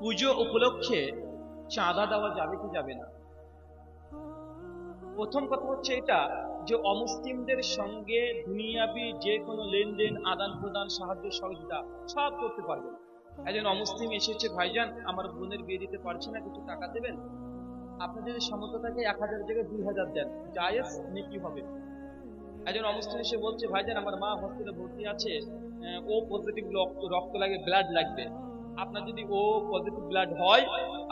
পুজো উপলক্ষে চাঁদা দেওয়া যাবে কি যাবে না? প্রথম কথা হচ্ছে এটা যে অমুসলিমদের সঙ্গে দুনিয়াবি যে কোনো লেনদেন, আদান প্রদান, সাহায্য সহযোগিতা সব করতে পারবেন। একজন অমুসলিম এসেছে, ভাইজান আমার বোনের বিয়ে দিতে পারছি না, কিছু টাকা দেবেন। আপনি যদি সামর্থ্য থাকে 1000 জায়গায় 2000 দেন, জায়েজ নেকি হবে। একজন অমুসলিম এসে বলছে, ভাইজান আমার মা হসপিটালে ভর্তি আছে, ও পজিটিভ রক্ত লাগে, ব্লাড লাগবে। আপনার যদি ও পজিটিভ ব্লাড হয়,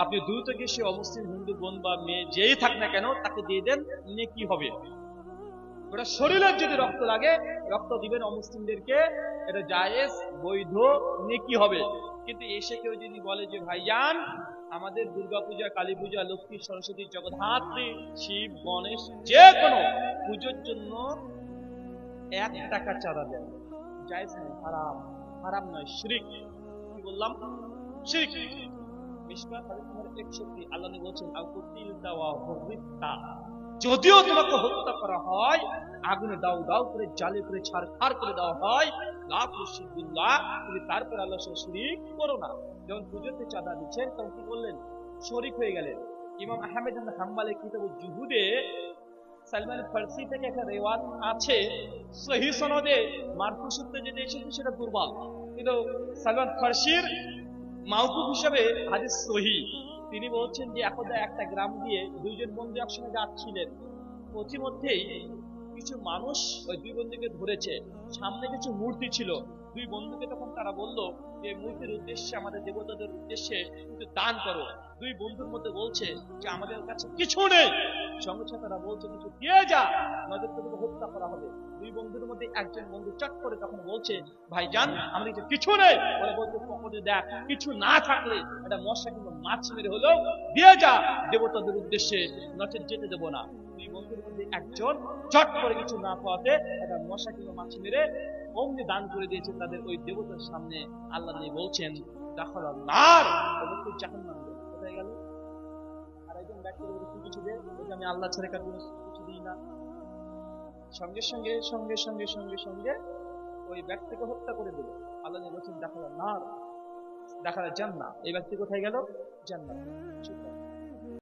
আপনি দ্রুত গিয়ে সে অমুসলিম হিন্দু বোন বা মেয়ে যেই থাক না কেন তাকে দিয়ে দেন, নেকি হবে। ওটা শরীরের যদি রক্ত লাগে, রক্ত দিবেন অমুসলিমদেরকে, এটা জায়েজ, বৈধ, নেকি হবে। কিন্তু এসে কেউ যদি বলে যে ভাইজান আমাদের দুর্গাপূজা, কালী পূজা, লক্ষ্মী, সরস্বতী, জগদ্ধাত্রী, শিব, গণেশ যে কোনো পুজোর জন্য 1 টাকা চাঁদা দেন, জায়েজ নয়, হারাম। হারাম নয়, শিরক। কি বললাম? শিরক। মিশকাত হাদিস নম্বর 61, আল্লাহ নবী বলেছেন আকুতিল দাওয়া হুরিতা, যদিও তোমাকে হত্যা করা হয়, আগুনে দাও দাও করে জ্বালিয়ে করে ছারখার করে দেওয়া হয়, লা তুশরিকুল্লাহ, তুমি তারপর আল্লাহর সাথে শিরক করো না। যখন পুজোতে চাঁদা দিচ্ছেন তখন কি করলেন? শরীক হয়ে গেলেন। ইমাম আহমেদ ইবনে হাম্বলের কিতাব জুহুদে সালমান ফারসি থেকে একটা রিওয়ায়াত আছে, সহিহ সনদে মারফু সূত্রে যেটা এসেছে সেটা দুর্বল, কিন্তু সালমান ফারসির মাওকুফ হিসেবে হাদিস সহিহ। তিনি বলছেন যে একদা একটা গ্রাম দিয়ে দুইজন বন্ধু একসঙ্গে যাচ্ছিলেন, পথিমধ্যেই কিছু মানুষ ওই দুই বন্ধুকে ধরেছে। সামনে কিছু মূর্তি ছিল। দুই বন্ধুকে তখন তারা বলল যে মূর্তির উদ্দেশ্যে, আমাদের দেবতাদের উদ্দেশ্যে কিছু দান করো। দুই বন্ধুর মধ্যে বলছে যে আমাদের কাছে কিছু নেই। সঙ্গে সঙ্গে তারা বলছে কিছু দিয়ে যা, নয়তো তোকে হত্যা করা হবে। দুই বন্ধুর মধ্যে একজন বন্ধু চট করে তখন বলছে, ভাইজান আমাদের কাছে কিছু নেই। ওরা বলছে পকেটে দেখ, কিছু না থাকলে একটা মশা কিংবা মাছ মেরে হলেও দিয়ে যা দেবতাদের উদ্দেশ্যে, নচেত যেতে দেবো না। দুই বন্ধুর মধ্যে একজন চট করে কিছু না পাওয়াতে একটা মশা কিংবা মাছ মেরে অমনি দান করে দিয়েছে তাদের ওই দেবতার সামনে। আল্লাহ নবী বলছেন দাখালা নার, ওদেরকে জাহান্নামে দেবে। কোথায় গেল? আর একজন ব্যক্তি বলছে কিছু দে, বলছে আমি আল্লাহ ছেড়ে কার কিছু দিই না। সঙ্গে সঙ্গে সঙ্গে সঙ্গে সঙ্গে সঙ্গে ওই ব্যক্তিকে হত্যা করে দিল। আল্লাহ নবী বলছেন দাখালা নার, দাখালা জান্নাহ। এই ব্যক্তি কোথায় গেল? জান্নাত।